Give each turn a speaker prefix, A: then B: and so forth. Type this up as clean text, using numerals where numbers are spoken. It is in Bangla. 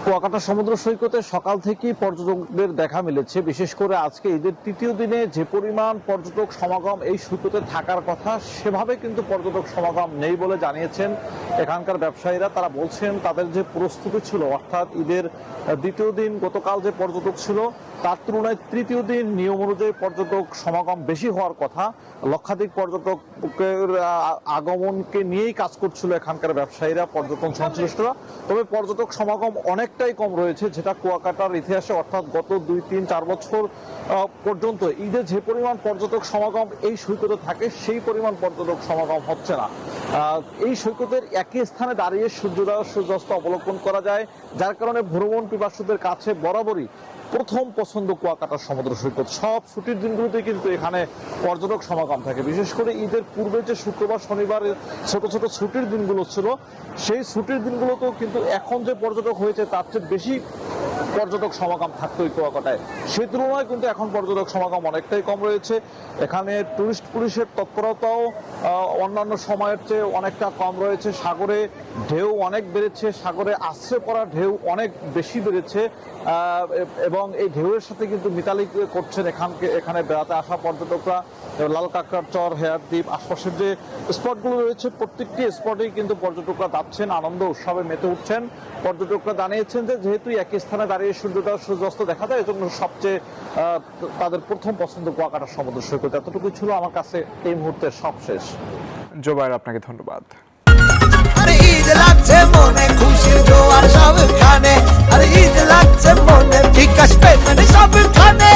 A: কুয়াকাটা সমুদ্র সৈকতে সকাল থেকেই পর্যটকদের দেখা মিলেছে। বিশেষ করে আজকে ঈদের তৃতীয় দিনে যে পরিমাণ পর্যটক সমাগম এই সৈকতে থাকার কথা, সেভাবে কিন্তু পর্যটক সমাগম নেই বলে জানিয়েছেন এখানকার ব্যবসায়ীরা। তারা বলছেন তাদের যে প্রস্তুতি ছিল, অর্থাৎ ঈদের দ্বিতীয় দিন গতকাল যে পর্যটক ছিল তার তুলনায় তৃতীয় দিন নিয়ম অনুযায়ী পর্যটক সমাগম বেশি হওয়ার কথা। লক্ষাধিক পর্যটকের আগমনকে নিয়েই কাজ করছিল এখানকার ব্যবসায়ীরা, পর্যটন সংশ্লিষ্টরা। তবে পর্যটক সমাগম অনেকটাই কম রয়েছে, যেটা কুয়াকাটার ইতিহাসে অর্থাৎ গত 2-3-4 বছর পর্যন্ত ঈদে যে পরিমাণ পর্যটক সমাগম এই সৈকতে থাকে সেই পরিমাণ পর্যটক সমাগম হচ্ছে না। এই সৈকতের একই স্থানে দাঁড়িয়ে সূর্যোদয় সূর্যাস্ত অবলোকন করা যায়, যার কারণে ভ্রমণ পিপাসুদের কাছে বরাবরই প্রথম পছন্দ কুয়াকাটা সমুদ্র সৈকত। সব ছুটির দিনগুলোতে কিন্তু এখানে পর্যটক সমাগম থাকে। বিশেষ করে ঈদের পূর্বে যে শুক্রবার শনিবার ছোট ছোট ছুটির দিনগুলো ছিল, সেই ছুটির দিনগুলোতেও কিন্তু এখন যে পর্যটক হয়েছে তার চেয়ে বেশি পর্যটক সমাগম থাকতো এই কুয়াকাটায়। সেই তুলনায় কিন্তু এখন পর্যটক সমাগম অনেকটাই কম রয়েছে। এখানে টুরিস্ট পুলিশের তৎপরতাও অন্যান্য সময়ের চেয়ে অনেকটা কম রয়েছে। সাগরে ঢেউ অনেক বেড়েছে, সাগরে আশ্রয় পড়া ঢেউ অনেক বেশি বেড়েছে এবং এই ঢেউয়ের সাথে কিন্তু মিতালি করছেন এখানে বেড়াতে আসা পর্যটকরা। লাল কাঁকড়ার চর, হেয়ার দ্বীপ, আশপাশের যে স্পটগুলো রয়েছে প্রত্যেকটি স্পটেই কিন্তু পর্যটকরা যাচ্ছেন, আনন্দ উৎসবে মেতে উঠছেন। পর্যটকরা জানিয়েছেন যে যেহেতু একই স্থানে দাঁড়িয়ে সূর্যোদয় সূর্যাস্ত দেখা যায়, এজন্য সবচেয়ে তাদের প্রথম পছন্দ কুয়াকাটা সমুদ্র সৈকত। এতটুকু ছিল আমার কাছে এই মুহূর্তের সবশেষ।
B: জোবায়ের, আপনাকে ধন্যবাদ।
C: আরে ঈদ লাগছে মনে, খুশির জোয়ার সবখানে। আরে ঈদ লাগছে মনে, বিকাশ পেমেন্ট সবখানে।